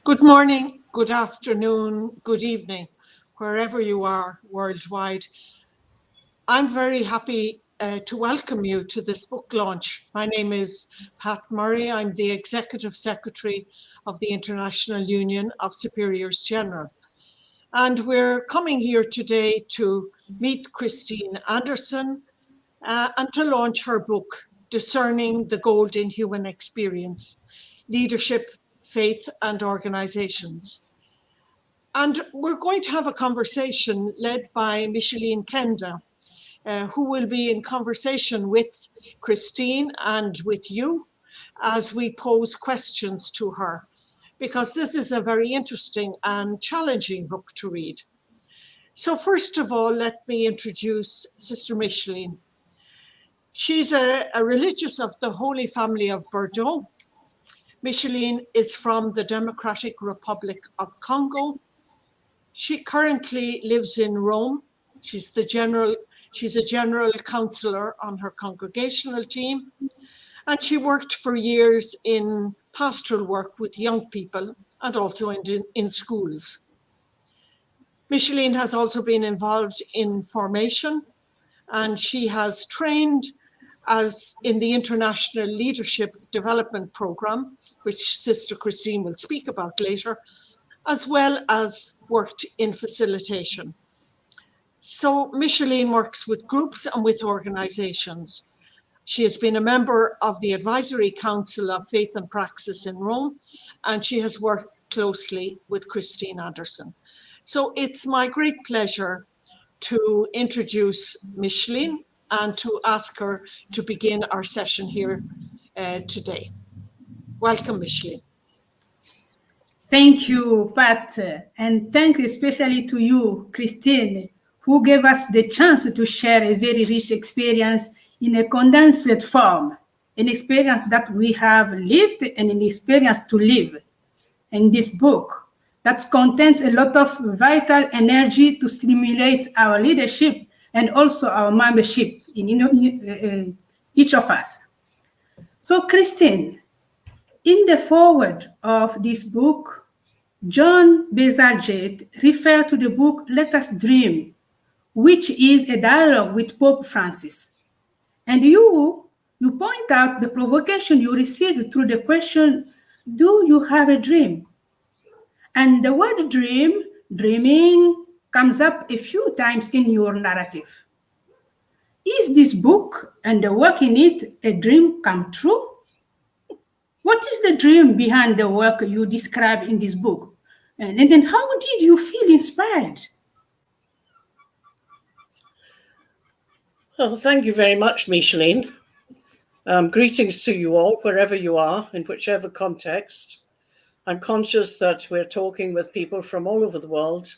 Good morning, good afternoon, good evening, wherever you are worldwide. I'm very happy to welcome you to this book launch. My name is Pat Murray. I'm the Executive Secretary of the International Union of Superiors General. And we're coming here today to meet Christine Anderson and to launch her book, Discerning the Golden Human Experience, Leadership, Faith and Organizations. And we're going to have a conversation led by Micheline Kenda, who will be in conversation with Christine and with you as we pose questions to her, because this is a very interesting and challenging book to read. So first of all, let me introduce Sister Micheline. She's a religious of the Holy Family of Bordeaux. Micheline is from the Democratic Republic of Congo. She currently lives in Rome. She's a general counselor on her congregational team. And she worked for years in pastoral work with young people and also in schools. Micheline has also been involved in formation, and she has trained in the International Leadership Development Program, which Sister Christine will speak about later, as well as worked in facilitation. So Micheline works with groups and with organizations. She has been a member of the Advisory Council of Faith and Praxis in Rome, and she has worked closely with Christine Anderson. So it's my great pleasure to introduce Micheline and to ask her to begin our session here today. Welcome, Micheline. Thank you, Pat, and thanks especially to you, Christine, who gave us the chance to share a very rich experience in a condensed form, an experience that we have lived and an experience to live. In this book that contains a lot of vital energy to stimulate our leadership and also our membership in each of us. So, Christine, in the foreword of this book, John Bézalgette referred to the book Let Us Dream, which is a dialogue with Pope Francis. And you point out the provocation you received through the question, do you have a dream? And the word dreaming, comes up a few times in your narrative. Is this book and the work in it a dream come true? What is the dream behind the work you describe in this book? And then how did you feel inspired? Well, thank you very much, Micheline. Greetings to you all, wherever you are, in whichever context. I'm conscious that we're talking with people from all over the world,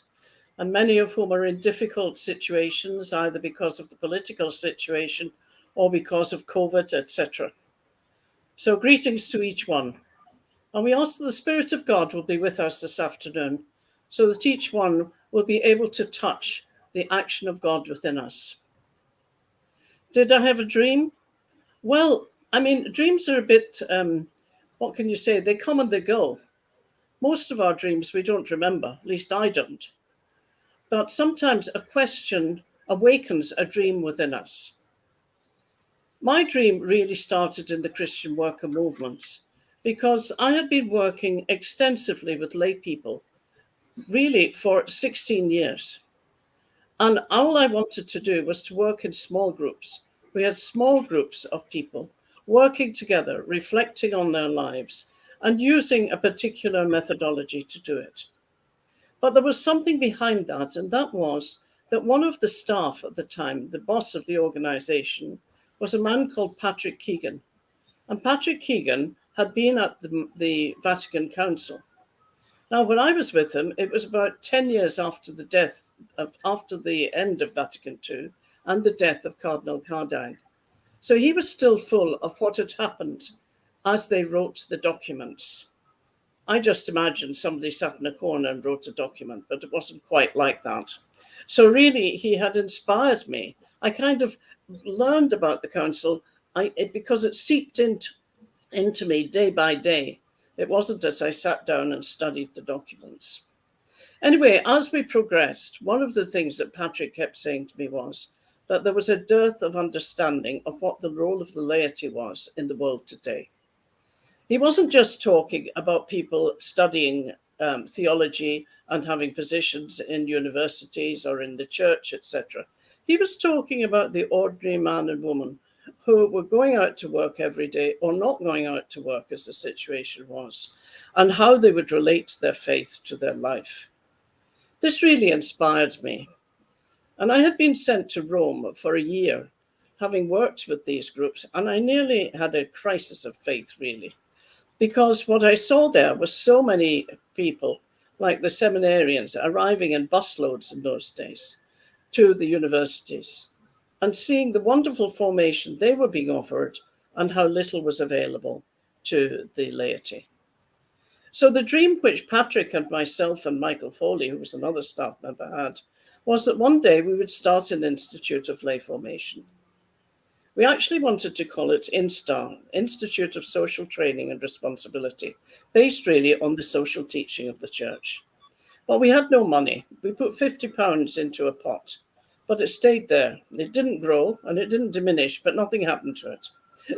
and many of whom are in difficult situations, either because of the political situation or because of COVID, etc. So greetings to each one. And we ask that the Spirit of God will be with us this afternoon, so that each one will be able to touch the action of God within us. Did I have a dream? Well, I mean, dreams are a bit, what can you say? They come and they go. Most of our dreams we don't remember, at least I don't. But sometimes a question awakens a dream within us. My dream really started in the Christian worker movements because I had been working extensively with lay people, really for 16 years. And all I wanted to do was to work in small groups. We had small groups of people working together, reflecting on their lives, and using a particular methodology to do it. But there was something behind that, and that was that one of the staff at the time, the boss of the organization, was a man called Patrick Keegan. And Patrick Keegan had been at the Vatican Council. Now, when I was with him, it was about 10 years after the end of Vatican II and the death of Cardinal Cardine. So he was still full of what had happened as they wrote the documents. I just imagined somebody sat in a corner and wrote a document, but it wasn't quite like that. So really, he had inspired me. I kind of learned about the council because it seeped into me day by day. It wasn't that I sat down and studied the documents. Anyway, as we progressed, one of the things that Patrick kept saying to me was that there was a dearth of understanding of what the role of the laity was in the world today. He wasn't just talking about people studying theology and having positions in universities or in the church, etc. He was talking about the ordinary man and woman who were going out to work every day or not going out to work as the situation was, and how they would relate their faith to their life. This really inspired me. And I had been sent to Rome for a year, having worked with these groups, and I nearly had a crisis of faith, really. Because what I saw there was so many people, like the seminarians, arriving in busloads in those days to the universities and seeing the wonderful formation they were being offered and how little was available to the laity. So the dream which Patrick and myself and Michael Foley, who was another staff member, had was that one day we would start an Institute of Lay Formation. We actually wanted to call it INSTAR, Institute of Social Training and Responsibility, based really on the social teaching of the church. But we had no money. We put £50 into a pot, but it stayed there. It didn't grow and it didn't diminish, but nothing happened to it.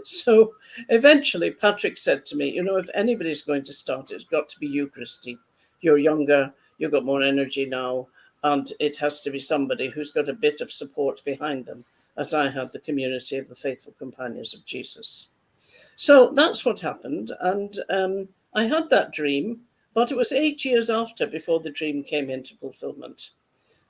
So eventually Patrick said to me, you know, if anybody's going to start, it's got to be you, Christine. You're younger, you've got more energy now, and it has to be somebody who's got a bit of support behind them, as I had the community of the faithful companions of Jesus. So that's what happened. And I had that dream, but it was 8 years after before the dream came into fulfillment.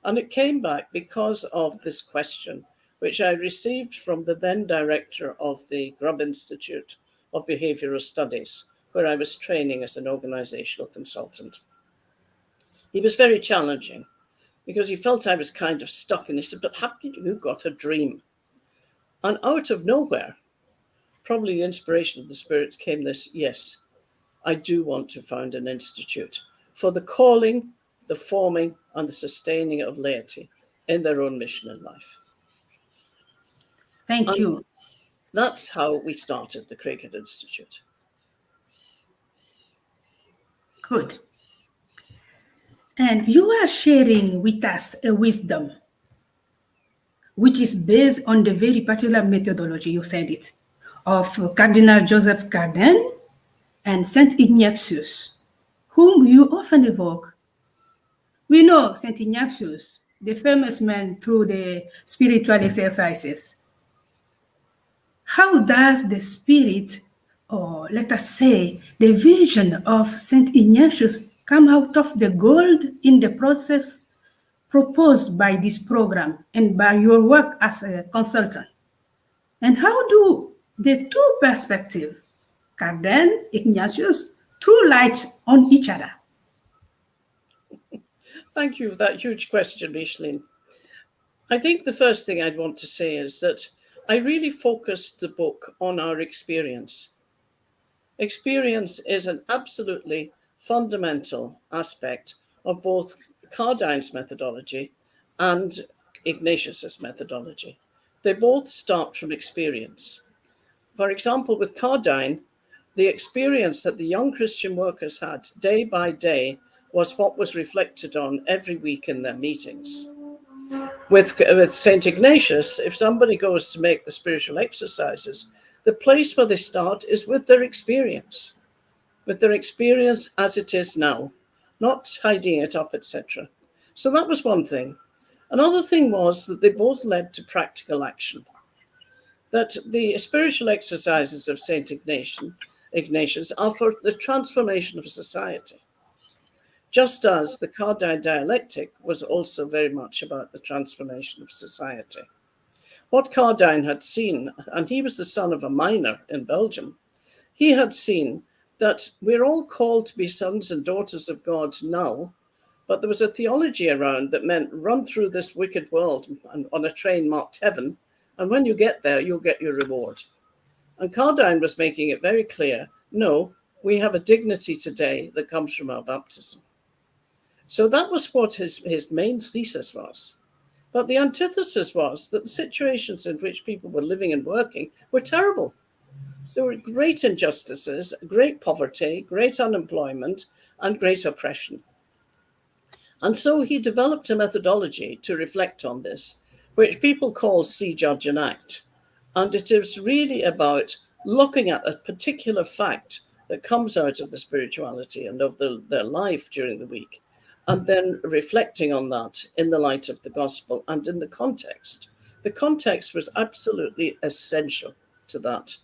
And it came back because of this question, which I received from the then director of the Grubb Institute of Behavioral Studies, where I was training as an organizational consultant. He was very challenging because he felt I was kind of stuck. And he said, but haven't you got a dream? And out of nowhere, probably the inspiration of the Spirit came this, yes, I do want to found an institute for the calling, the forming, and the sustaining of laity in their own mission in life. Thank you. That's how we started the Cricket Institute. Good. And you are sharing with us a wisdom which is based on the very particular methodology, you said it, of Cardinal Joseph Cardin and Saint Ignatius, whom you often evoke. We know Saint Ignatius, the famous man through the spiritual exercises. How does the spirit, or let us say, the vision of Saint Ignatius come out of the gold in the process proposed by this program and by your work as a consultant? And how do the two perspectives, Cardin, Ignatius, two lights on each other? Thank you for that huge question, Micheline. I think the first thing I'd want to say is that I really focused the book on our experience. Experience is an absolutely fundamental aspect of both Cardin's methodology and Ignatius's methodology. They both start from experience. For example, with Cardin, the experience that the young Christian workers had day by day was what was reflected on every week in their meetings. With St. Ignatius, if somebody goes to make the spiritual exercises, the place where they start is with their experience as it is now, not hiding it up, etc. So that was one thing. Another thing was that they both led to practical action, that the spiritual exercises of St. Ignatius are for the transformation of society, just as the Cardin dialectic was also very much about the transformation of society. What Cardin had seen, and he was the son of a miner in Belgium, he had seen that we're all called to be sons and daughters of God now, but there was a theology around that meant run through this wicked world on a train marked heaven, and when you get there, you'll get your reward. And Cardin was making it very clear, no, we have a dignity today that comes from our baptism. So that was what his main thesis was. But the antithesis was that the situations in which people were living and working were terrible. There were great injustices, great poverty, great unemployment, and great oppression. And so he developed a methodology to reflect on this, which people call See, Judge, and Act. And it is really about looking at a particular fact that comes out of the spirituality and of their life during the week, and then reflecting on that in the light of the gospel and in the context. The context was absolutely essential to that.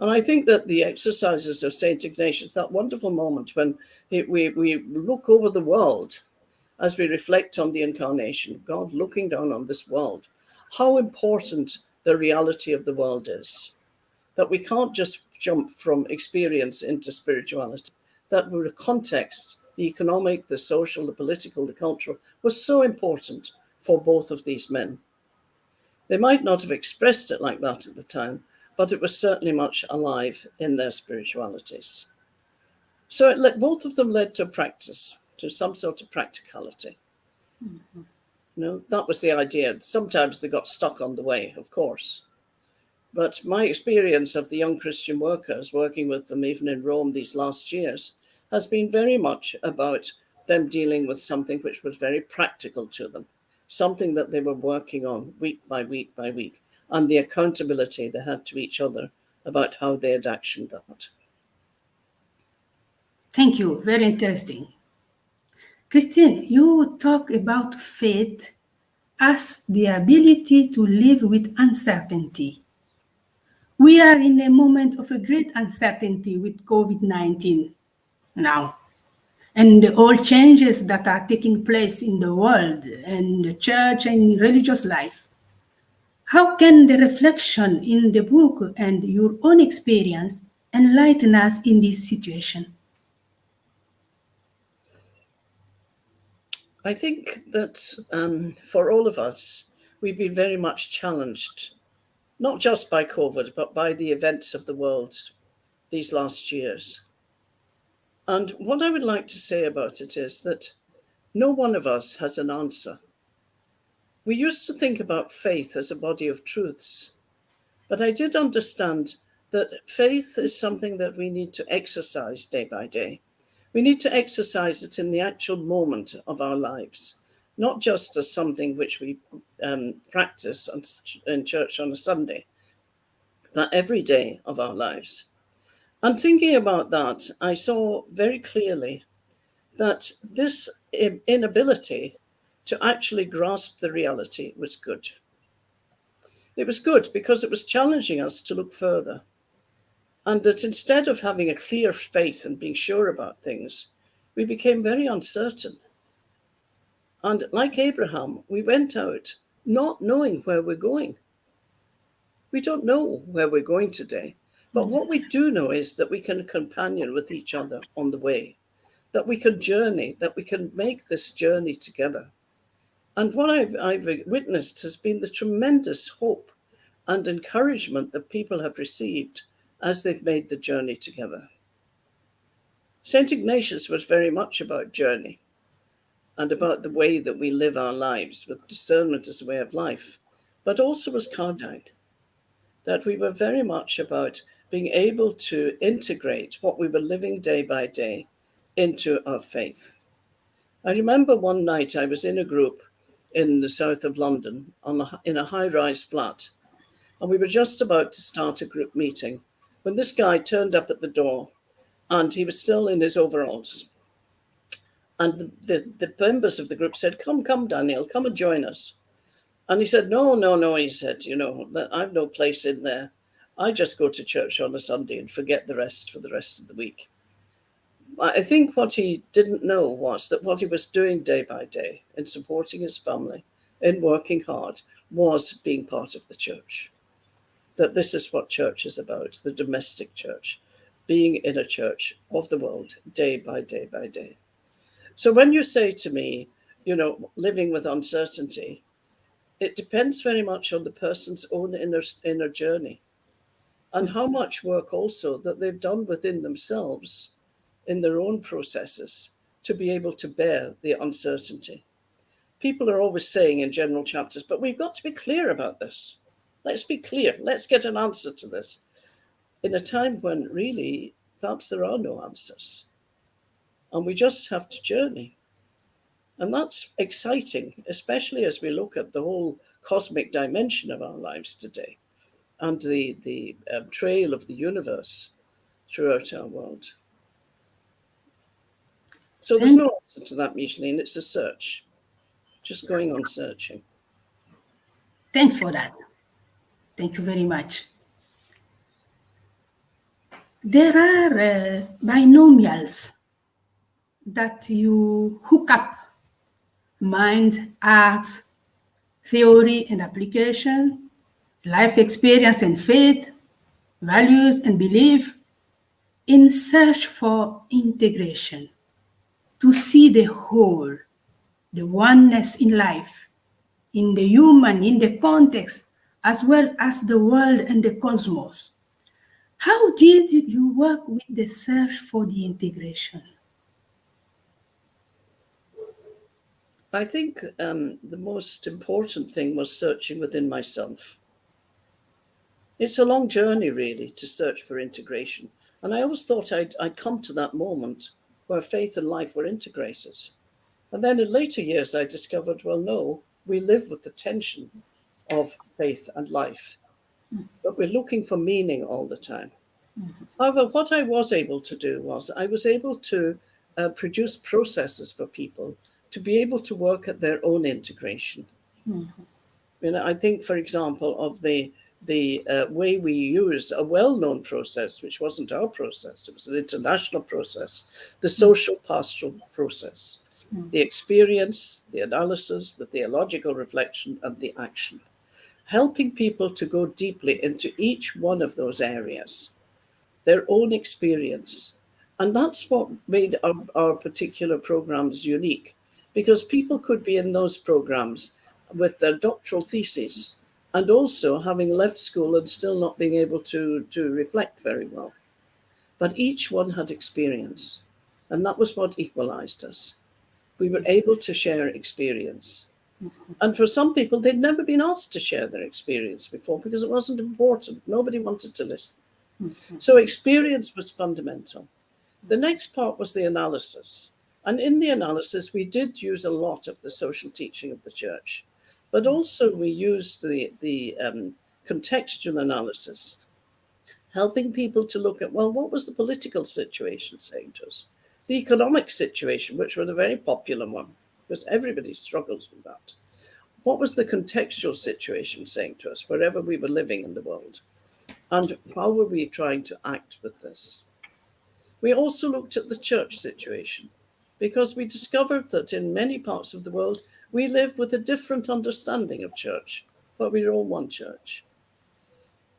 And I think that the exercises of St. Ignatius, that wonderful moment when we look over the world as we reflect on the incarnation, God looking down on this world, how important the reality of the world is. That we can't just jump from experience into spirituality, that the context, the economic, the social, the political, the cultural, was so important for both of these men. They might not have expressed it like that at the time, but it was certainly much alive in their spiritualities. So both of them led to practice, to some sort of practicality. Mhm. That was the idea. Sometimes they got stuck on the way, of course. But my experience of the young Christian workers, working with them even in Rome these last years, has been very much about them dealing with something which was very practical to them, something that they were working on week by week by week, and the accountability they had to each other about how they had actioned that. Thank you. Very interesting. Christine, you talk about faith as the ability to live with uncertainty. We are in a moment of a great uncertainty with COVID-19 now, and all changes that are taking place in the world and the church and religious life. How can the reflection in the book and your own experience enlighten us in this situation? I think that for all of us, we've been very much challenged, not just by COVID, but by the events of the world these last years. And what I would like to say about it is that no one of us has an answer. We used to think about faith as a body of truths, but I did understand that faith is something that we need to exercise day by day. We need to exercise it in the actual moment of our lives, not just as something which we practice in church on a Sunday, but every day of our lives. And thinking about that, I saw very clearly that this inability to actually grasp the reality was good. It was good because it was challenging us to look further. And that instead of having a clear faith and being sure about things, we became very uncertain. And like Abraham, we went out not knowing where we're going. We don't know where we're going today. But what we do know is that we can companion with each other on the way, that we can journey, that we can make this journey together. And what I've witnessed has been the tremendous hope and encouragement that people have received as they've made the journey together. St. Ignatius was very much about journey and about the way that we live our lives with discernment as a way of life, but also as cardinal, that we were very much about being able to integrate what we were living day by day into our faith. I remember one night I was in a group in the south of London in a high-rise flat, and we were just about to start a group meeting when this guy turned up at the door, and he was still in his overalls. And the members of the group said, come, Daniel, come and join us. And he said, no, he said, I've no place in there. I just go to church on a Sunday and forget the rest for the rest of the week. I think what he didn't know was that what he was doing day by day in supporting his family, in working hard, was being part of the church. That this is what church is about, the domestic church, being in a church of the world day by day by day. So when you say to me, living with uncertainty, it depends very much on the person's own inner journey and how much work also that they've done within themselves in their own processes to be able to bear the uncertainty. People are always saying in general chapters, but we've got to be clear about this. Let's be clear. Let's get an answer to this. in a time when really perhaps there are no answers. And we just have to journey. And that's exciting, especially as we look at the whole cosmic dimension of our lives today and the trail of the universe throughout our world. So there's no answer to that, Micheline. It's a search, just going on searching. Thanks for that. Thank you very much. There are binomials that you hook up: mind, art, theory and application, life experience and faith, values and belief, in search for integration, to see the whole, the oneness in life, in the human, in the context, as well as the world and the cosmos. How did you work with the search for the integration? I think the most important thing was searching within myself. It's a long journey, really, to search for integration. And I always thought I'd come to that moment where faith and life were integrated. And then in later years, I discovered, well, no, we live with the tension of faith and life, but we're looking for meaning all the time. However, what I was able to do was I was able to produce processes for people to be able to work at their own integration. I think, for example, of the way we use a well-known process, which wasn't our process, it was an international process, the social pastoral process, the experience, the analysis, the theological reflection, and the action, helping people to go deeply into each one of those areas, their own experience. And that's what made our particular programs unique, because people could be in those programs with their doctoral theses and also having left school and still not being able to reflect very well. But each one had experience, and that was what equalized us. We were able to share experience. And for some people, they'd never been asked to share their experience before because it wasn't important. Nobody wanted to listen. So experience was fundamental. The next part was the analysis. And in the analysis, we did use a lot of the social teaching of the church, but also we used the contextual analysis, helping people to look at, well, what was the political situation saying to us? The economic situation, which was a very popular one, because everybody struggles with that. What was the contextual situation saying to us, wherever we were living in the world? And how were we trying to act with this? We also looked at the church situation, because we discovered that in many parts of the world, we live with a different understanding of church, but we're all one church.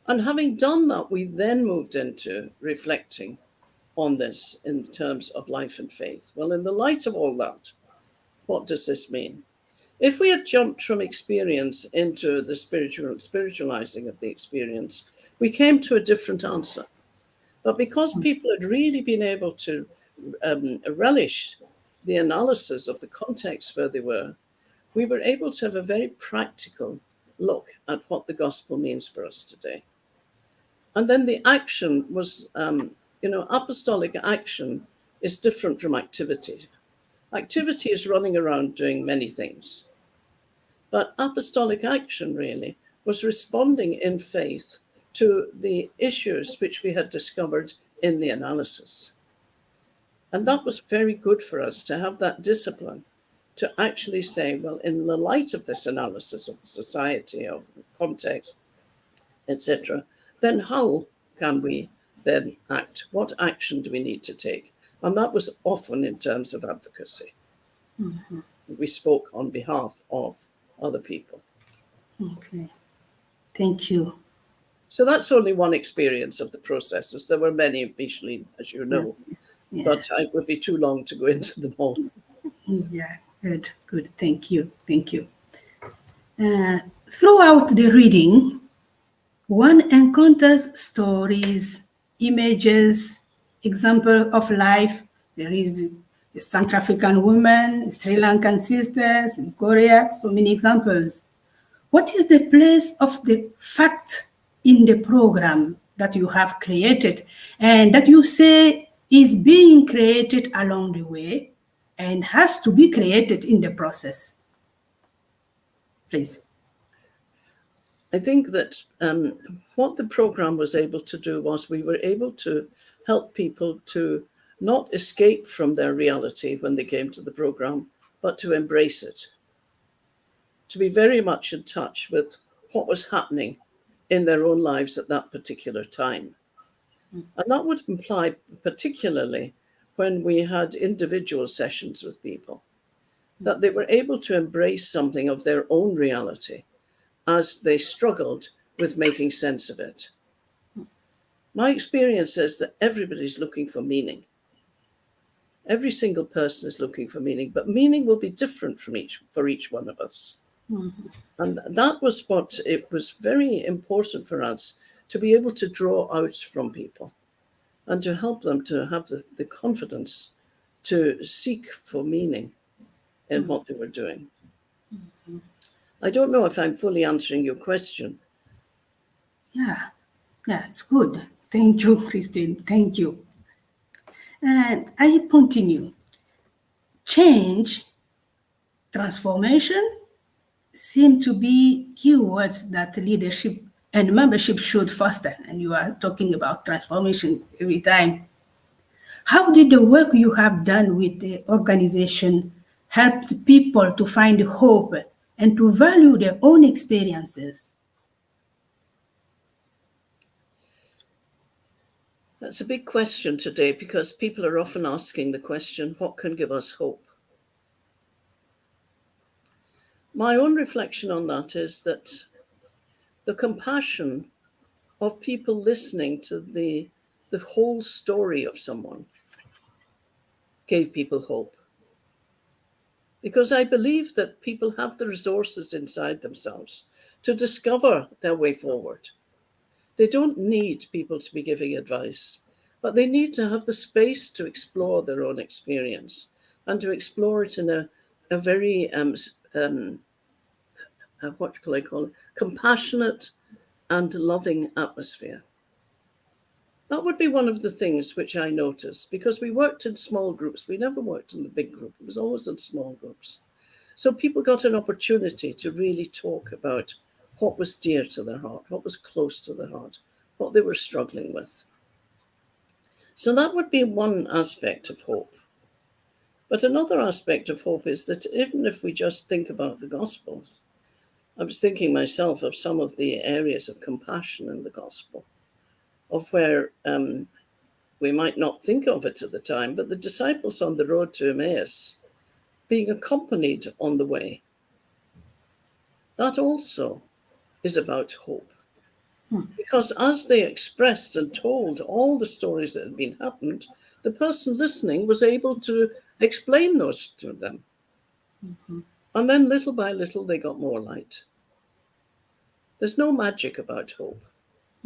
And having done that, we then moved into reflecting on this in terms of life and faith. Well, in the light of all that, what does this mean? If we had jumped from experience into the spiritualizing of the experience, we came to a different answer. But because people had really been able to relish the analysis of the context where they were, we were able to have a very practical look at what the gospel means for us today. And then the action was, apostolic action is different from activity. Activity is running around doing many things. But apostolic action really was responding in faith to the issues which we had discovered in the analysis. And that was very good for us to have that discipline to actually say, well, in the light of this analysis of the society, of the context, etc., then how can we then act? What action do we need to take? And that was often in terms of advocacy. We spoke on behalf of other people. Okay, thank you. So that's only one experience of the processes. There were many, Micheline, as you know, but it would be too long to go into them all. Yeah, good. Thank you. Throughout the reading, one encounters stories, images, example of life. There is a South African woman, Sri Lankan sisters in Korea, so many examples. What is the place of the fact in the program that you have created and that you say is being created along the way and has to be created in the process. Please. I think that what the program was able to do was we were able to help people to not escape from their reality when they came to the program, but to embrace it, to be very much in touch with what was happening in their own lives at that particular time. And that would imply, particularly when we had individual sessions with people, that they were able to embrace something of their own reality as they struggled with making sense of it. My experience says that everybody's looking for meaning. Every single person is looking for meaning, but meaning will be different for each one of us. Mm-hmm. And that was what it was very important for us to be able to draw out from people and to help them to have the confidence to seek for meaning in what they were doing. Mm-hmm. I don't know if I'm fully answering your question. Yeah, it's good. Thank you, Christine. Thank you. And I continue. Change, transformation seem to be keywords that leadership and membership should foster. And you are talking about transformation every time. How did the work you have done with the organization help people to find hope and to value their own experiences? That's a big question today because people are often asking the question, what can give us hope? My own reflection on that is that the compassion of people listening to the whole story of someone gave people hope. Because I believe that people have the resources inside themselves to discover their way forward. They don't need people to be giving advice, but they need to have the space to explore their own experience and to explore it in a very, what shall I call it, compassionate and loving atmosphere. That would be one of the things which I noticed, because we worked in small groups. We never worked in the big group. It was always in small groups. So people got an opportunity to really talk about what was dear to their heart, what was close to their heart, what they were struggling with. So that would be one aspect of hope. But another aspect of hope is that even if we just think about the gospel, I was thinking myself of some of the areas of compassion in the gospel, of where we might not think of it at the time, but the disciples on the road to Emmaus being accompanied on the way, that also is about hope. Because as they expressed and told all the stories that had been happened, the person listening was able to explain those to them. Mm-hmm. And then little by little, they got more light. There's no magic about hope.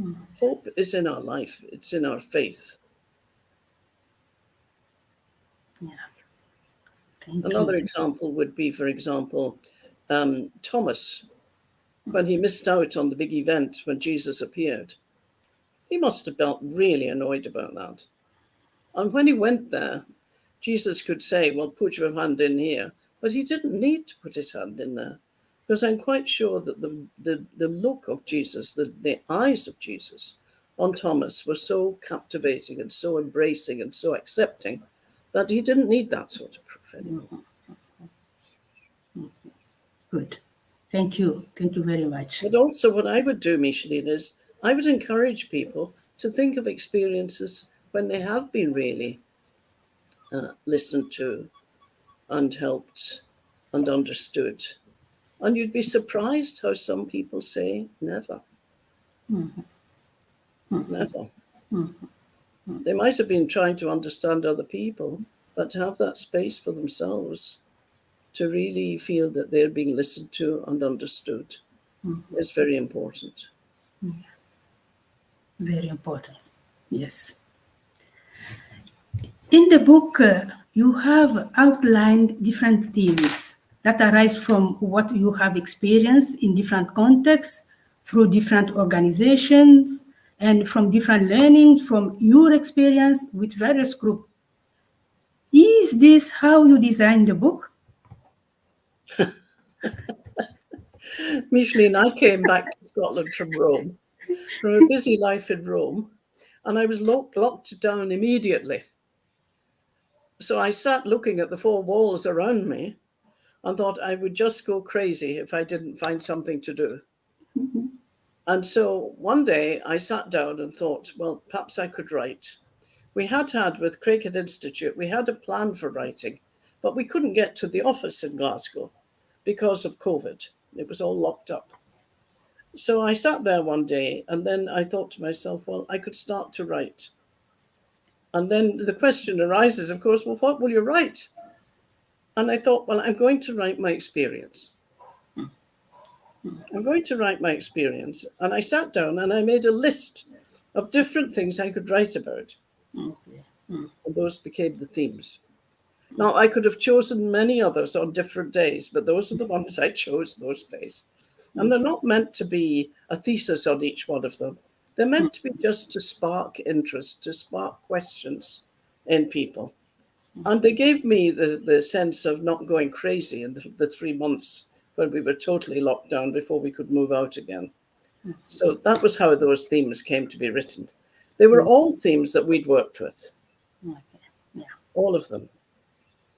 Mm-hmm. Hope is in our life. It's in our faith. Yeah. Another example would be, for example, Thomas, when he missed out on the big event when Jesus appeared. He must have felt really annoyed about that. And when he went there, Jesus could say, well, put your hand in here. But he didn't need to put his hand in there, because I'm quite sure that the look of Jesus, the eyes of Jesus on Thomas were so captivating and so embracing and so accepting that he didn't need that sort of proof anymore. Good. Thank you. Thank you very much. But also what I would do, Micheline, is I would encourage people to think of experiences when they have been really listened to and helped and understood. And you'd be surprised how some people say never. Mm-hmm. Mm-hmm. Never. Mm-hmm. They might have been trying to understand other people, but to have that space for themselves to really feel that they're being listened to and understood is very important. Very important, yes. In the book, you have outlined different themes that arise from what you have experienced in different contexts, through different organizations, and from different learnings from your experience with various groups. Is this how you designed the book? Micheline, I came back to Scotland from Rome, from a busy life in Rome, and I was locked down immediately. So I sat looking at the four walls around me and thought I would just go crazy if I didn't find something to do. Mm-hmm. And so one day I sat down and thought, well, perhaps I could write. We had with Cricket Institute, we had a plan for writing, but we couldn't get to the office in Glasgow because of COVID. It was all locked up. So I sat there one day and then I thought to myself, well, I could start to write. And then the question arises, of course, well, what will you write? And I thought, well, I'm going to write my experience. I'm going to write my experience. And I sat down and I made a list of different things I could write about. Okay. And those became the themes. Now, I could have chosen many others on different days, but those are the ones I chose those days. And they're not meant to be a thesis on each one of them. They're meant to be just to spark interest, to spark questions in people. And they gave me the sense of not going crazy in the 3 months when we were totally locked down before we could move out again. So that was how those themes came to be written. They were all themes that we'd worked with, all of them.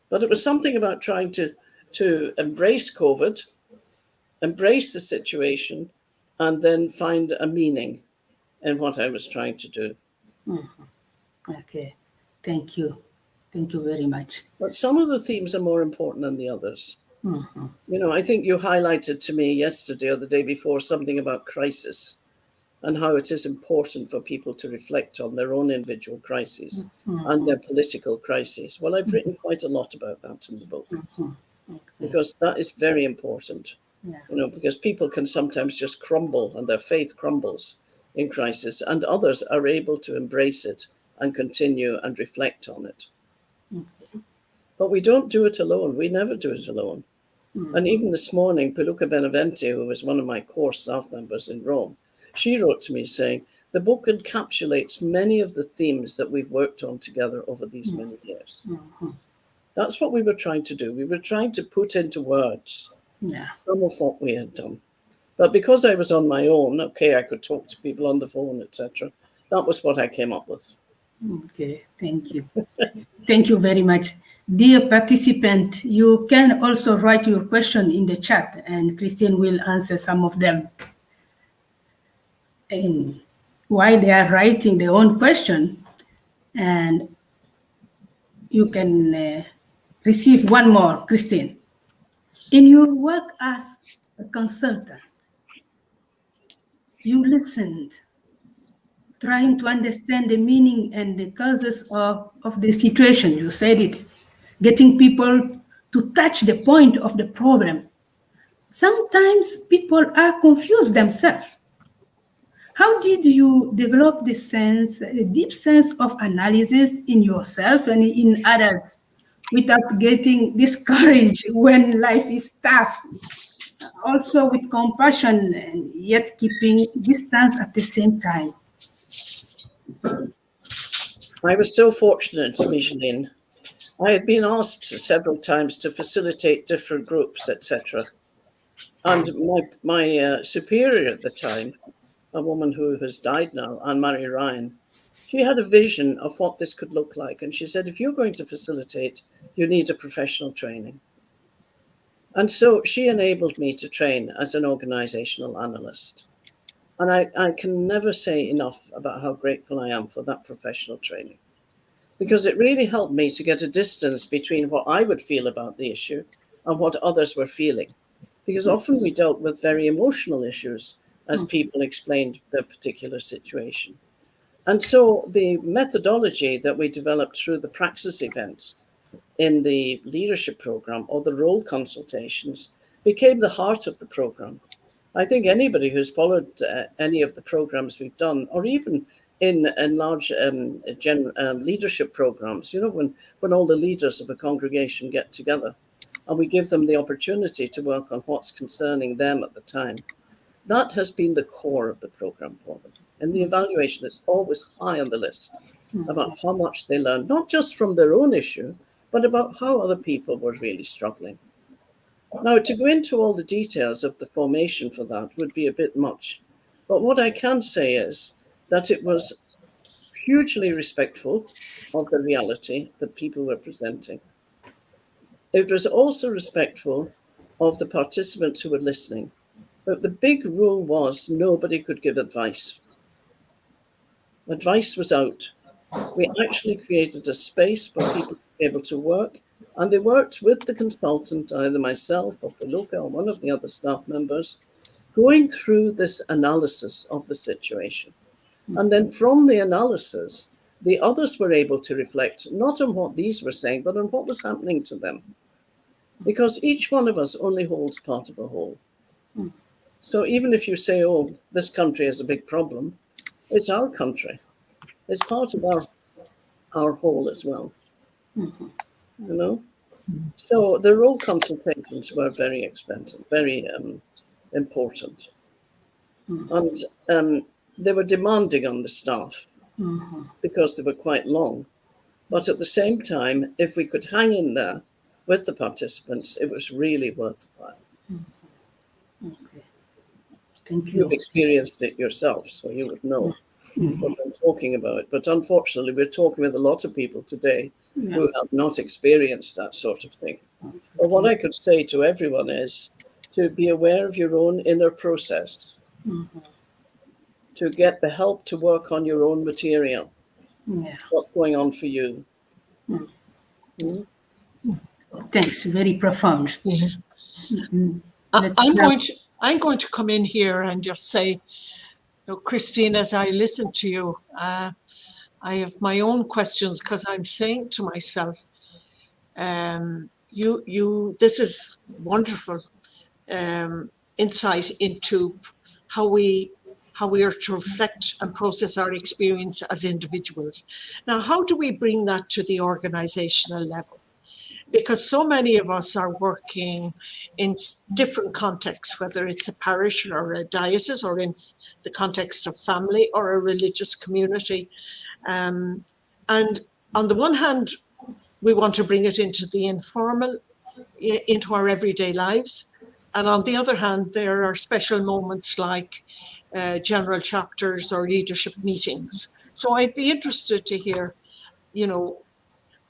But it was something about trying to embrace COVID, embrace the situation, and then find a meaning in what I was trying to do. Okay, thank you. Thank you very much. But some of the themes are more important than the others. You know, I think you highlighted to me yesterday or the day before something about crisis and how it is important for people to reflect on their own individual crises and their political crises. Well, I've written quite a lot about that in the book because that is very important. You know, because people can sometimes just crumble and their faith crumbles in crisis, and others are able to embrace it and continue and reflect on it. But we don't do it alone. We never do it alone. And even this morning, Peluca Benevente, who was one of my core staff members in Rome, she wrote to me saying, the book encapsulates many of the themes that we've worked on together over these many years. That's what we were trying to do. We were trying to put into words some of what we had done. But because I was on my own, okay, I could talk to people on the phone, etc. That was what I came up with. Okay, thank you. Thank you very much. Dear participant, you can also write your question in the chat and Christine will answer some of them. And while they are writing their own question, and you can receive one more, Christine. In your work as a consultant, you listened, trying to understand the meaning and the causes of the situation. You said it, getting people to touch the point of the problem. Sometimes people are confused themselves. How did you develop this sense, a deep sense of analysis in yourself and in others without getting discouraged when life is tough? Also with compassion and yet keeping distance at the same time. I was so fortunate, Micheline. I had been asked several times to facilitate different groups, etc. And my superior at the time, a woman who has died now, Anne-Marie Ryan, she had a vision of what this could look like. And she said, if you're going to facilitate, you need a professional training. And so she enabled me to train as an organizational analyst. And I can never say enough about how grateful I am for that professional training, because it really helped me to get a distance between what I would feel about the issue and what others were feeling. Because often we dealt with very emotional issues as people explained their particular situation. And so the methodology that we developed through the praxis events in the leadership program or the role consultations became the heart of the program. I think anybody who's followed any of the programs we've done, or even in large leadership programs, you know, when all the leaders of a congregation get together and we give them the opportunity to work on what's concerning them at the time, that has been the core of the program for them. In the evaluation, it's always high on the list about how much they learn, not just from their own issue, but about how other people were really struggling. Now, to go into all the details of the formation for that would be a bit much. But what I can say is that it was hugely respectful of the reality that people were presenting. It was also respectful of the participants who were listening. But the big rule was nobody could give advice. Advice was out. We actually created a space for people to be able to work, and they worked with the consultant, either myself or Feluca or one of the other staff members, going through this analysis of the situation. And then from the analysis, the others were able to reflect not on what these were saying, but on what was happening to them. Because each one of us only holds part of a whole. So even if you say, oh, this country has a big problem, it's our country. It's part of our whole as well. You know? So the role consultations were very expensive, very important. And they were demanding on the staff because they were quite long. But at the same time, if we could hang in there with the participants, it was really worthwhile. Okay. Thank you. You've experienced it yourself, so you would know what I'm talking about. But unfortunately, we're talking with a lot of people today who have not experienced that sort of thing. But what I could say to everyone is to be aware of your own inner process, to get the help to work on your own material, what's going on for you. Thanks, very profound. I'm going to come in here and just say, you know, Christine, as I listen to you, I have my own questions, because I'm saying to myself, this is wonderful insight into how we are to reflect and process our experience as individuals. Now, how do we bring that to the organizational level? Because so many of us are working in different contexts, whether it's a parish or a diocese or in the context of family or a religious community. And on the one hand, we want to bring it into the informal, into our everyday lives. And on the other hand, there are special moments like general chapters or leadership meetings. So I'd be interested to hear, you know,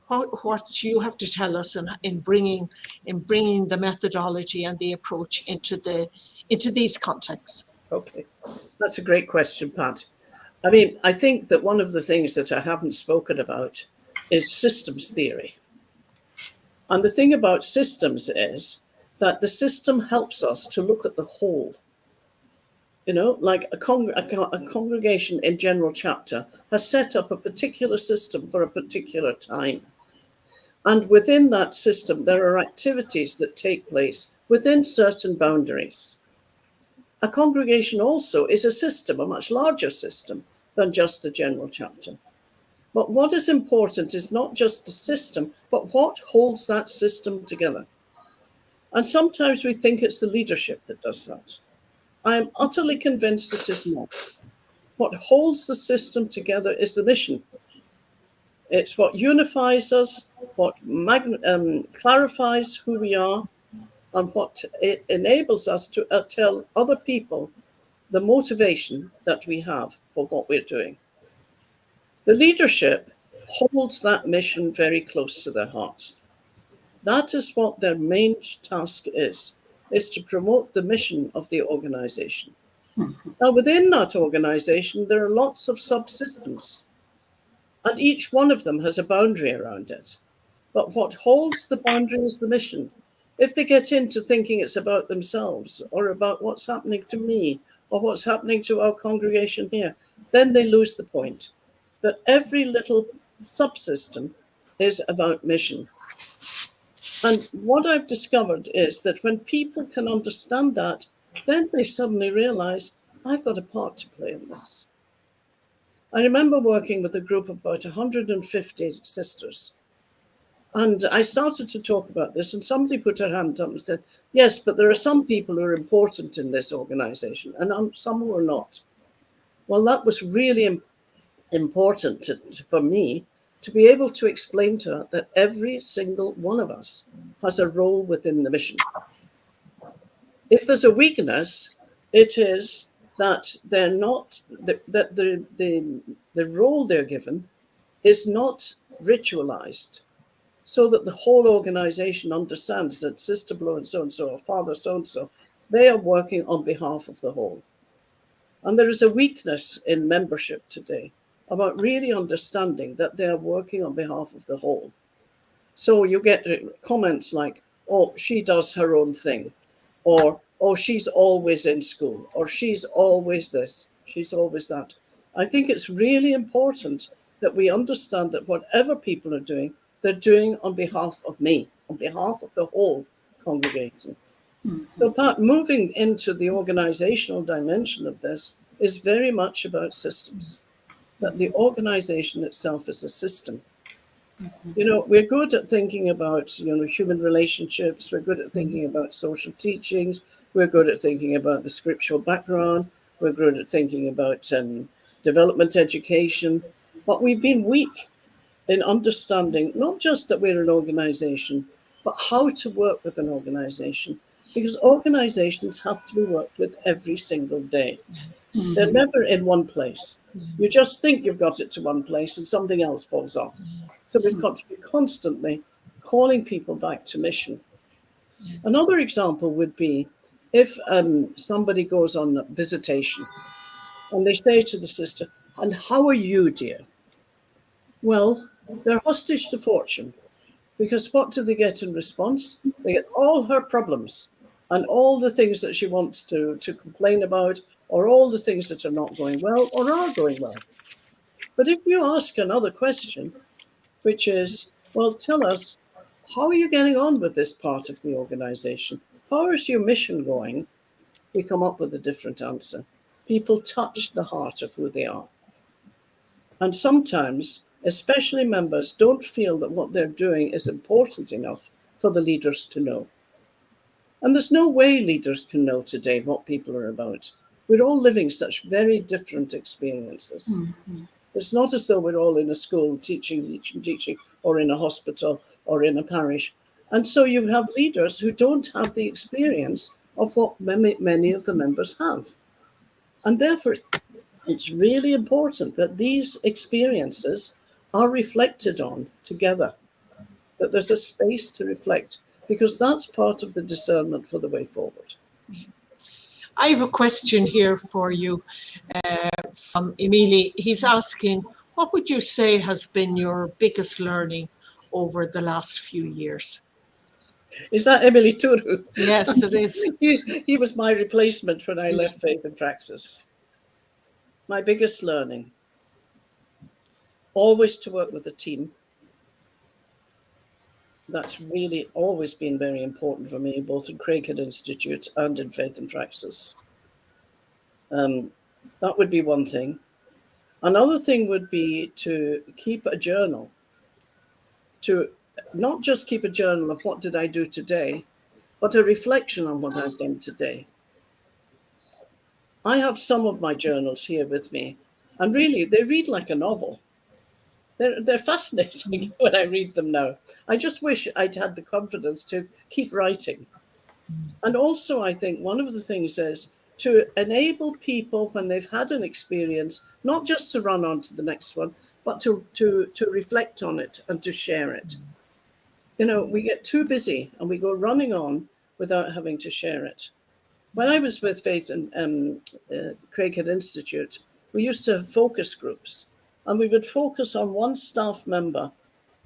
what you have to tell us in bringing the methodology and the approach into these contexts. Okay, that's a great question, Pat. I mean, I think that one of the things that I haven't spoken about is systems theory. And the thing about systems is that the system helps us to look at the whole. You know, like a congregation in general chapter has set up a particular system for a particular time. And within that system, there are activities that take place within certain boundaries. A congregation also is a system, a much larger system than just a general chapter. But what is important is not just the system, but what holds that system together. And sometimes we think it's the leadership that does that. I am utterly convinced it is not. What holds the system together is the mission. It's what unifies us, what clarifies who we are, and what it enables us to tell other people the motivation that we have for what we're doing. The leadership holds that mission very close to their hearts. That is what their main task is to promote the mission of the organization. Now, within that organization, there are lots of subsystems, and each one of them has a boundary around it. But what holds the boundary is the mission. If they get into thinking it's about themselves or about what's happening to me or what's happening to our congregation here, then they lose the point. That every little subsystem is about mission. And what I've discovered is that when people can understand that, then they suddenly realize, I've got a part to play in this. I remember working with a group of about 150 sisters. And I started to talk about this, and somebody put her hand up and said, yes, but there are some people who are important in this organization, and some who are not. Well, that was really important for me to be able to explain to her that every single one of us has a role within the mission. If there's a weakness, it is that they're not that the role they're given is not ritualized, so that the whole organization understands that Sister Blue and so or Father so and so, they are working on behalf of the whole. And there is a weakness in membership today about really understanding that they are working on behalf of the whole. So you get comments like, oh, she does her own thing, or, oh, she's always in school, or she's always this, she's always that. I think it's really important that we understand that whatever people are doing, they're doing on behalf of me, on behalf of the whole congregation. So part moving into the organizational dimension of this is very much about systems, that the organization itself is a system. You know, we're good at thinking about, you know, human relationships. We're good at thinking about social teachings. We're good at thinking about the scriptural background. We're good at thinking about development education. But we've been weak in understanding not just that we're an organization, but how to work with an organization. Because organizations have to be worked with every single day. They're never in one place. You just think you've got it to one place and something else falls off. So we've got to be constantly calling people back to mission. Another example would be if somebody goes on visitation and they say to the sister, and how are you, dear? Well, they're hostage to fortune, because what do they get in response? They get all her problems and all the things that she wants to complain about, or all the things that are not going well or are going well. But if you ask another question, which is, well, tell us, how are you getting on with this part of the organization? How is your mission going? We come up with a different answer. People touch the heart of who they are. And sometimes, especially members, don't feel that what they're doing is important enough for the leaders to know. And there's no way leaders can know today what people are about. We're all living such very different experiences. It's not as though we're all in a school teaching, or in a hospital or in a parish. And so you have leaders who don't have the experience of what many of the members have. And therefore, it's really important that these experiences are reflected on together, that there's a space to reflect, because that's part of the discernment for the way forward. I have a question here for you from Emili. He's asking, what would you say has been your biggest learning over the last few years? Is that Emili Turu? Yes, it is. He was my replacement when I left Faith and Praxis. My biggest learning, always to work with a team. That's really always been very important for me, both in Craighead Institute and in Faith and Praxis. That would be one thing. Another thing would be to keep a journal, to not just keep a journal of what did I do today, but a reflection on what I've done today. I have some of my journals here with me, and really they read like a novel. They're fascinating when I read them now. I just wish I'd had the confidence to keep writing. And also, I think one of the things is to enable people when they've had an experience, not just to run on to the next one, but to reflect on it and to share it. You know, we get too busy and we go running on without having to share it. When I was with Faith and Craighead Institute, we used to have focus groups. And we would focus on one staff member,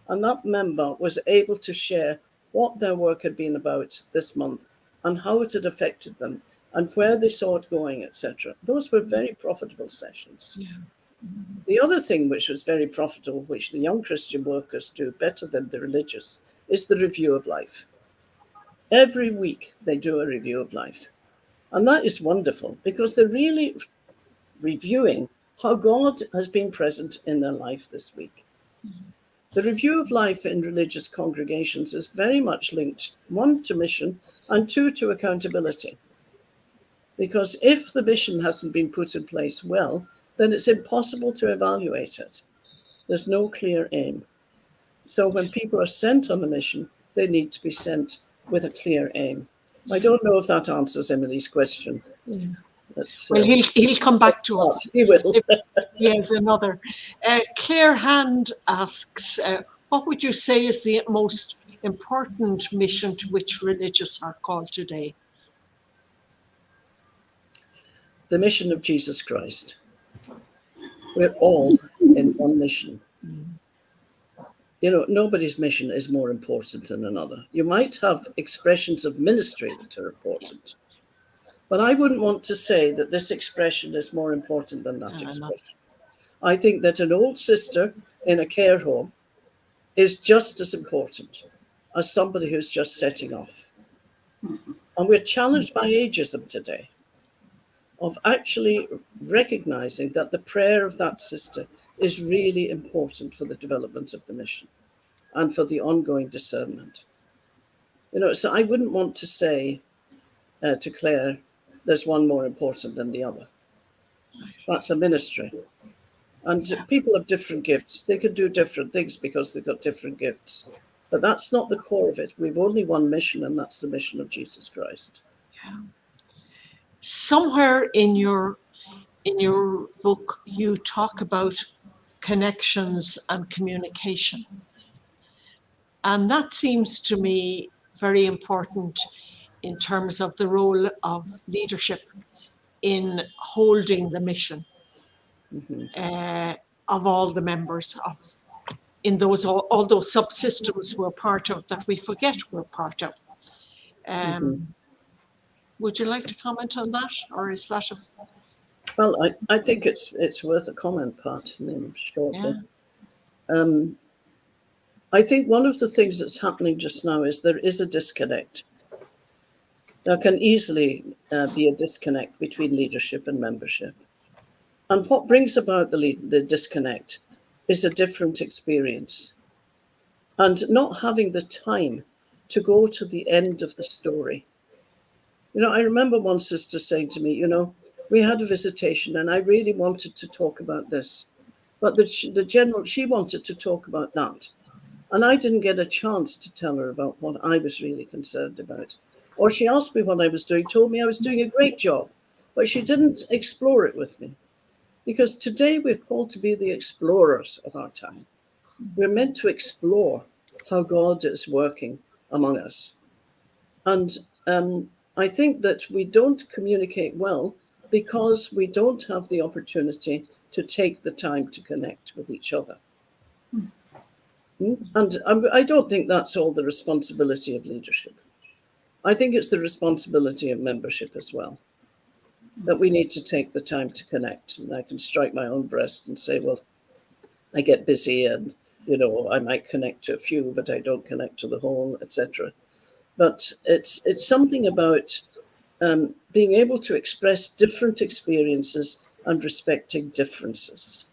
and that member was able to share what their work had been about this month and how it had affected them and where they saw it going, etc. Those were very profitable sessions. Yeah. The other thing which was very profitable, which the young Christian workers do better than the religious, is the review of life. Every week they do a review of life. And that is wonderful because they're really reviewing how God has been present in their life this week. The review of life in religious congregations is very much linked, one, to mission, and two, to accountability. Because if the mission hasn't been put in place well, then it's impossible to evaluate it. There's no clear aim. So when people are sent on a mission, they need to be sent with a clear aim. I don't know if that answers Emily's question. Yeah. Well, he'll come back to us. He will. Yes, another. Claire Hand asks, what would you say is the most important mission to which religious are called today? The mission of Jesus Christ. We're all in one mission. You know, nobody's mission is more important than another. You might have expressions of ministry that are important, but I wouldn't want to say that this expression is more important than that expression. I think that an old sister in a care home is just as important as somebody who's just setting off. And we're challenged by ageism today of actually recognizing that the prayer of that sister is really important for the development of the mission and for the ongoing discernment. You know, so I wouldn't want to say to Claire, there's one more important than the other. That's a ministry. And people have different gifts. They can do different things because they've got different gifts. But that's not the core of it. We've only one mission, and that's the mission of Jesus Christ. Yeah. Somewhere in your book, you talk about connections and communication. And that seems to me very important in terms of the role of leadership in holding the mission of all the members of in those all those subsystems we're part of that we forget we're part of. Would you like to comment on that, or is that Well, I think it's worth a comment, Pat, shortly. Yeah. I think one of the things that's happening just now is there is a disconnect. There can easily be a disconnect between leadership and membership. And what brings about the disconnect is a different experience. And not having the time to go to the end of the story. You know, I remember one sister saying to me, you know, we had a visitation and I really wanted to talk about this. But the general, she wanted to talk about that. And I didn't get a chance to tell her about what I was really concerned about. Or she asked me what I was doing, told me I was doing a great job, but she didn't explore it with me. Because today we're called to be the explorers of our time. We're meant to explore how God is working among us. And I think that we don't communicate well because we don't have the opportunity to take the time to connect with each other. And I don't think that's all the responsibility of leadership. I think it's the responsibility of membership as well, that we need to take the time to connect. And I can strike my own breast and say, well, I get busy and, you know, I might connect to a few, but I don't connect to the whole, etc. But it's something about being able to express different experiences and respecting differences.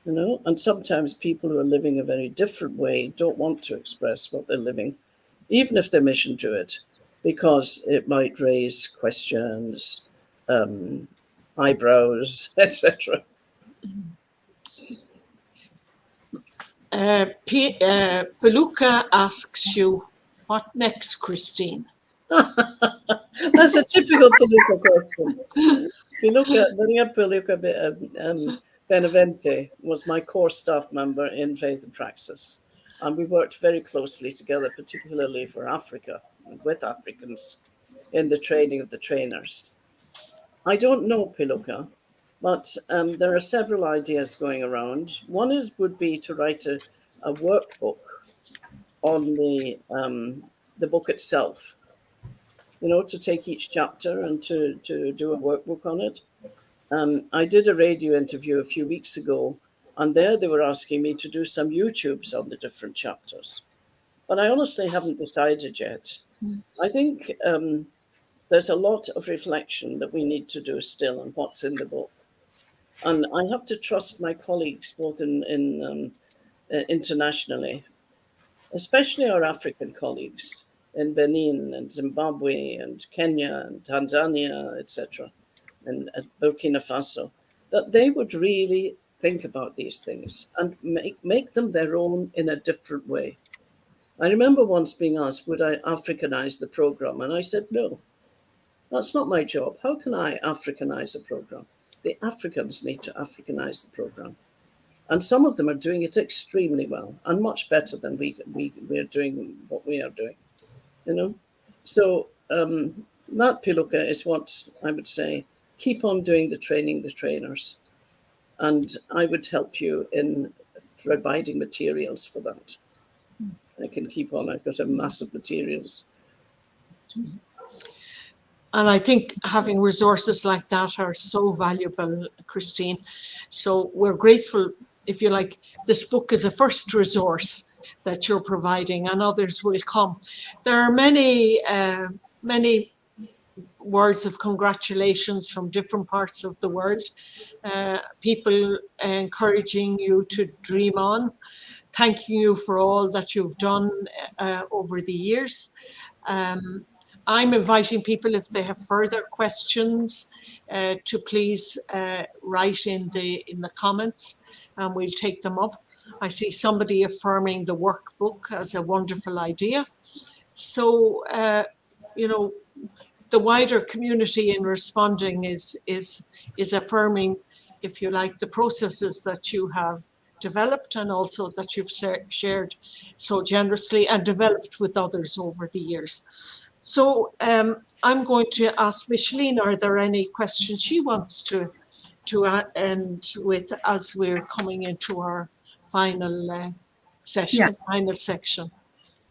You know, and sometimes people who are living a very different way don't want to express what they're living, even if they're mission to it, because it might raise questions, eyebrows, etc. Peluca asks you, what next, Christine? That's a typical Peluca question. Maria Peluca Benavente was my core staff member in Faith and Praxis. And we worked very closely together, particularly for Africa, and with Africans in the training of the trainers. I don't know Peluca, but there are several ideas going around. One would be to write a workbook on the book itself, you know, to take each chapter and to do a workbook on it. I did a radio interview a few weeks ago, and there they were asking me to do some YouTubes on the different chapters. But I honestly haven't decided yet. I think there's a lot of reflection that we need to do still on what's in the book. And I have to trust my colleagues, both internationally, especially our African colleagues in Benin and Zimbabwe and Kenya and Tanzania, etc., in Burkina Faso, that they would really think about these things and make them their own in a different way. I remember once being asked, would I Africanize the program? And I said, no, that's not my job. How can I Africanize a program? The Africans need to Africanize the program. And some of them are doing it extremely well and much better than we're doing what we are doing, you know? So that, Piluka, is what I would say. Keep on doing the training, the trainers. And I would help you in providing materials for that. I can keep on. I've got a mass of materials. And I think having resources like that are so valuable, Christine. So we're grateful, if you like. This book is a first resource that you're providing, and others will come. There are many words of congratulations from different parts of the world. People encouraging you to dream on, thanking you for all that you've done over the years. I'm inviting people, if they have further questions, to please write in the comments, and we'll take them up. I see somebody affirming the workbook as a wonderful idea. So, you know, the wider community in responding is affirming, if you like, the processes that you have developed and also that you've shared so generously and developed with others over the years. So I'm going to ask Micheline, are there any questions she wants to end with as we're coming into our final session, final section?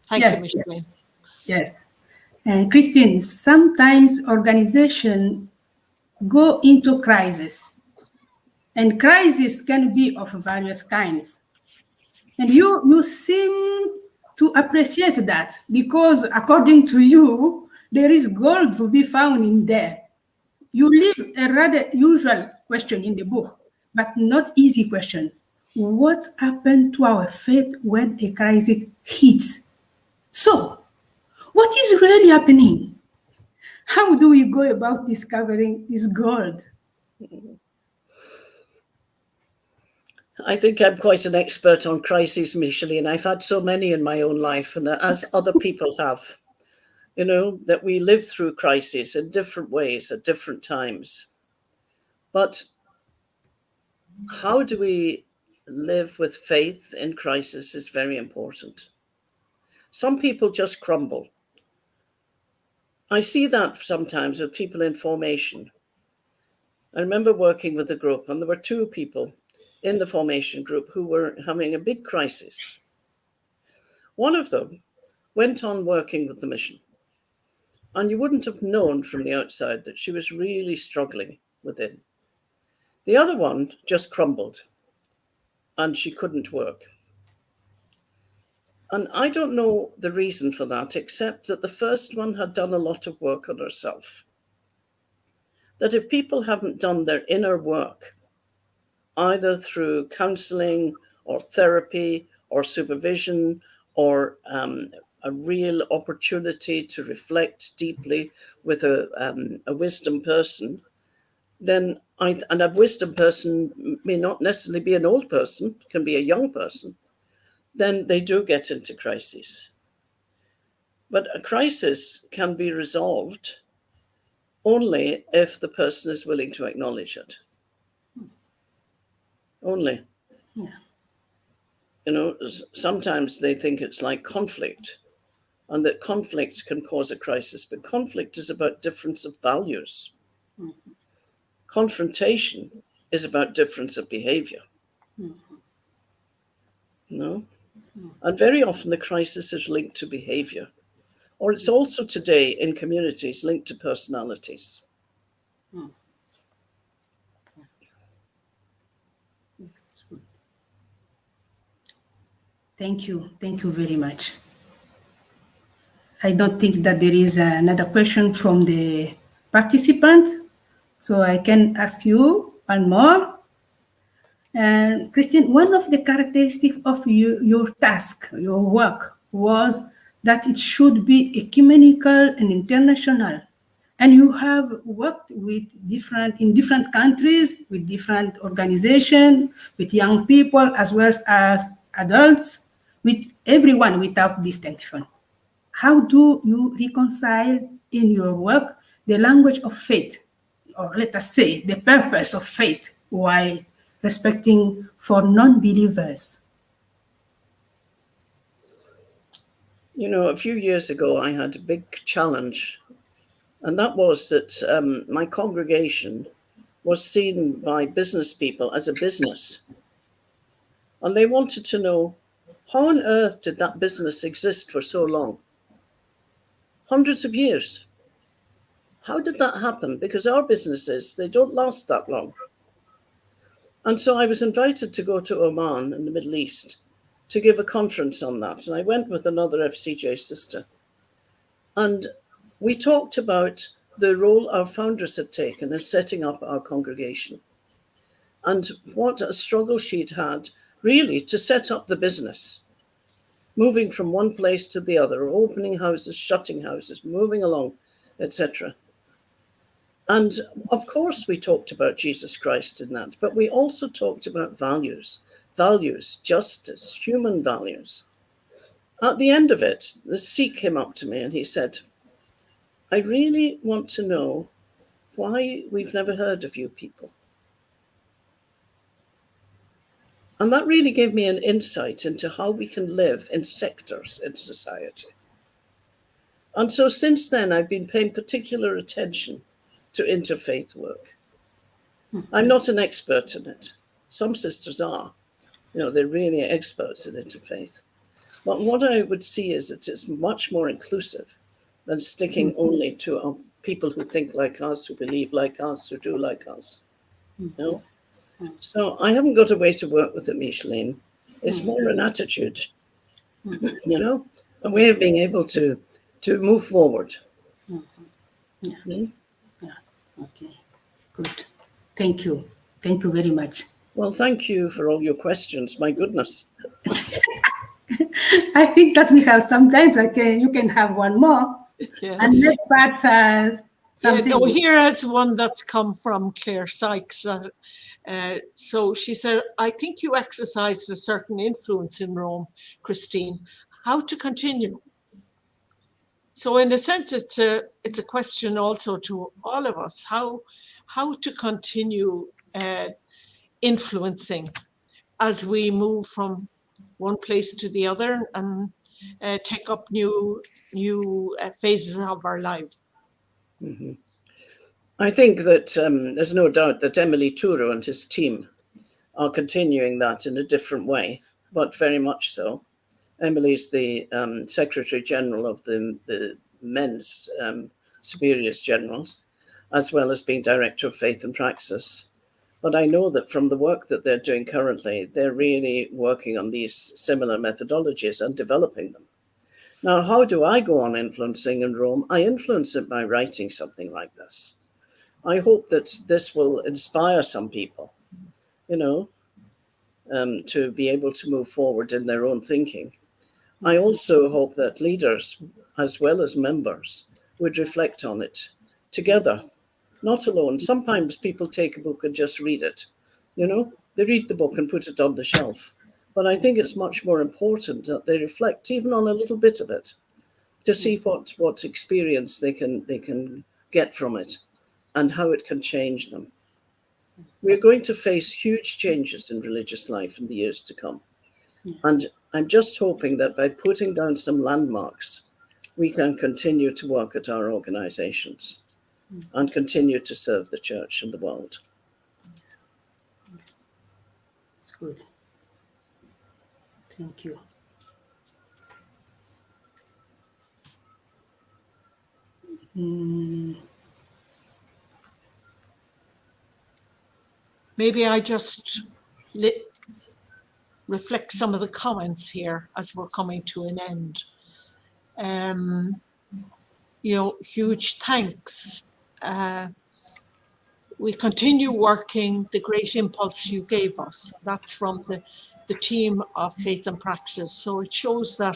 Thank you, Micheline. Yes. And Christine, sometimes organizations go into crisis, and crisis can be of various kinds. And you seem to appreciate that, because according to you, there is gold to be found in there. You leave a rather usual question in the book, but not easy question. What happened to our faith when a crisis hits? So, what is really happening? How do we go about discovering this gold? I think I'm quite an expert on crises, Micheline. I've had so many in my own life, and as other people have, you know, that we live through crises in different ways at different times. But how do we live with faith in crisis is very important. Some people just crumble. I see that sometimes with people in formation. I remember working with a group, and there were two people in the formation group who were having a big crisis. One of them went on working with the mission, and you wouldn't have known from the outside that she was really struggling within. The other one just crumbled, and she couldn't work. And I don't know the reason for that, except that the first one had done a lot of work on herself. That if people haven't done their inner work, either through counseling or therapy or supervision or a real opportunity to reflect deeply with a wisdom person, then and a wisdom person may not necessarily be an old person, can be a young person, then they do get into crises. But a crisis can be resolved only if the person is willing to acknowledge it. Only. Yeah. You know, sometimes they think it's like conflict, and that conflict can cause a crisis, but conflict is about difference of values. Mm-hmm. Confrontation is about difference of behavior. Mm-hmm. No? Mm-hmm. And very often the crisis is linked to behavior, or it's also today in communities linked to personalities. Mm. Yes. Thank you very much. I don't think that there is another question from the participant, so I can ask you one more. And Christine, one of the characteristics of your task, your work, was that it should be ecumenical and international. And you have worked with in different countries, with different organizations, with young people as well as adults, with everyone without distinction. How do you reconcile in your work the language of faith, or let us say the purpose of faith, while respecting for non-believers? You know, a few years ago, I had a big challenge, and that was that my congregation was seen by business people as a business. And they wanted to know, how on earth did that business exist for so long? Hundreds of years. How did that happen? Because our businesses, they don't last that long. And so I was invited to go to Oman in the Middle East to give a conference on that. And I went with another FCJ sister. And we talked about the role our founders had taken in setting up our congregation and what a struggle she'd had really to set up the business, moving from one place to the other, opening houses, shutting houses, moving along, etc. And of course, we talked about Jesus Christ in that, but we also talked about values, justice, human values. At the end of it, the Sikh came up to me and he said, I really want to know why we've never heard of you people. And that really gave me an insight into how we can live in sectors in society. And so since then, I've been paying particular attention to interfaith work. I'm not an expert in it. Some sisters are. You know, they're really experts in interfaith. But what I would see is that it's much more inclusive than sticking only to people who think like us, who believe like us, who do like us. You know? So I haven't got a way to work with it, Micheline. It's more an attitude, you know, a way of being able to move forward. Yeah. Yeah. Okay. Good. Thank you. Thank you very much. Well, thank you for all your questions. My goodness. I think that we have some time. You can have one more. Yeah. And let's start something. Yeah, no, here is one that's come from Claire Sykes. So she said, I think you exercised a certain influence in Rome, Christine. How to continue? So in a sense, it's a question also to all of us, how to continue influencing as we move from one place to the other and take up new phases of our lives. Mm-hmm. I think that there's no doubt that Emily Turo and his team are continuing that in a different way, but very much so. Emily's the Secretary General of the Men's Superiors Generals, as well as being Director of Faith and Praxis. But I know that from the work that they're doing currently, they're really working on these similar methodologies and developing them. Now, how do I go on influencing in Rome? I influence it by writing something like this. I hope that this will inspire some people, you know, to be able to move forward in their own thinking. I also hope that leaders, as well as members, would reflect on it together, not alone. Sometimes people take a book and just read it, you know, they read the book and put it on the shelf. But I think it's much more important that they reflect even on a little bit of it to see what experience they can get from it and how it can change them. We're going to face huge changes in religious life in the years to come. And I'm just hoping that by putting down some landmarks, we can continue to work at our organizations and continue to serve the church and the world. It's good. Thank you. Maybe I just reflect some of the comments here as we're coming to an end. You know, huge thanks. We continue working the great impulse you gave us. That's from the team of Faith and Praxis. So it shows that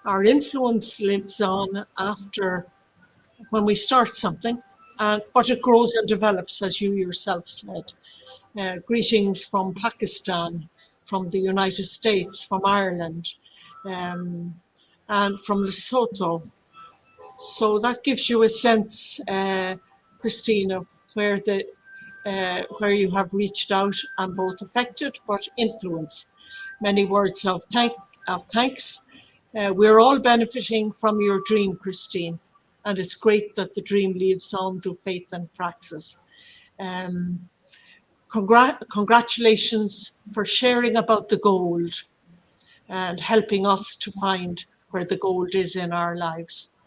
our influence lives on after when we start something, but it grows and develops, as you yourself said. Greetings from Pakistan, from the United States, from Ireland, and from Lesotho. So that gives you a sense, Christine, of where you have reached out and both affected but influenced. Many words of thanks. We're all benefiting from your dream, Christine, and it's great that the dream lives on through faith and praxis. Congratulations for sharing about the gold and helping us to find where the gold is in our lives.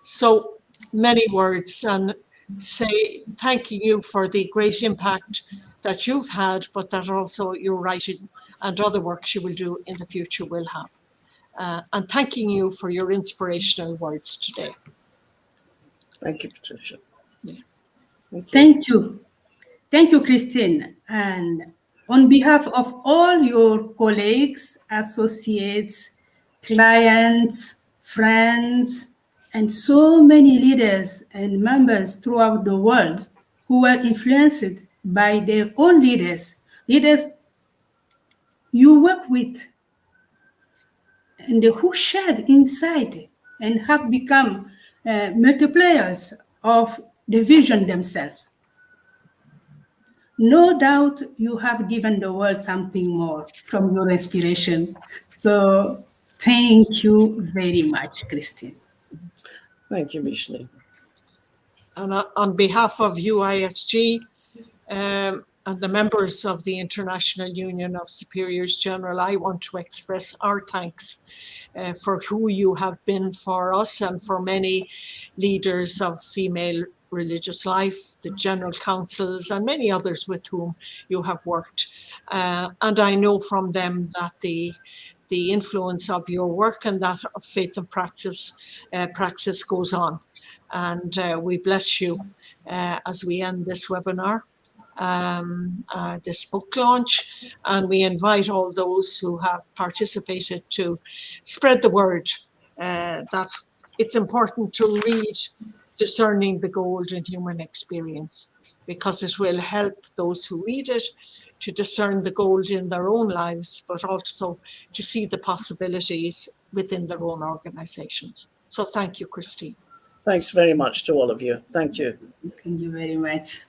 So many words, and thanking you for the great impact that you've had, but that also your writing and other works you will do in the future will have. And thanking you for your inspirational words today. Thank you, Patricia. Yeah. Thank you. Thank you, Christine. And on behalf of all your colleagues, associates, clients, friends, and so many leaders and members throughout the world who were influenced by their own leaders you work with, and who shared insight and have become multipliers of the vision themselves. No doubt you have given the world something more from your inspiration. So thank you very much, Christine. Thank you, Micheline. And on behalf of UISG and the members of the International Union of Superiors General, I want to express our thanks for who you have been for us and for many leaders of female religious life, the general councils, and many others with whom you have worked. And I know from them that the influence of your work and that of faith and praxis goes on. And we bless you as we end this webinar, this book launch, and we invite all those who have participated to spread the word that it's important to read Discerning the Gold in Human Experience, because it will help those who read it to discern the gold in their own lives, but also to see the possibilities within their own organizations. So thank you, Christine. Thanks very much to all of you. Thank you. Thank you very much.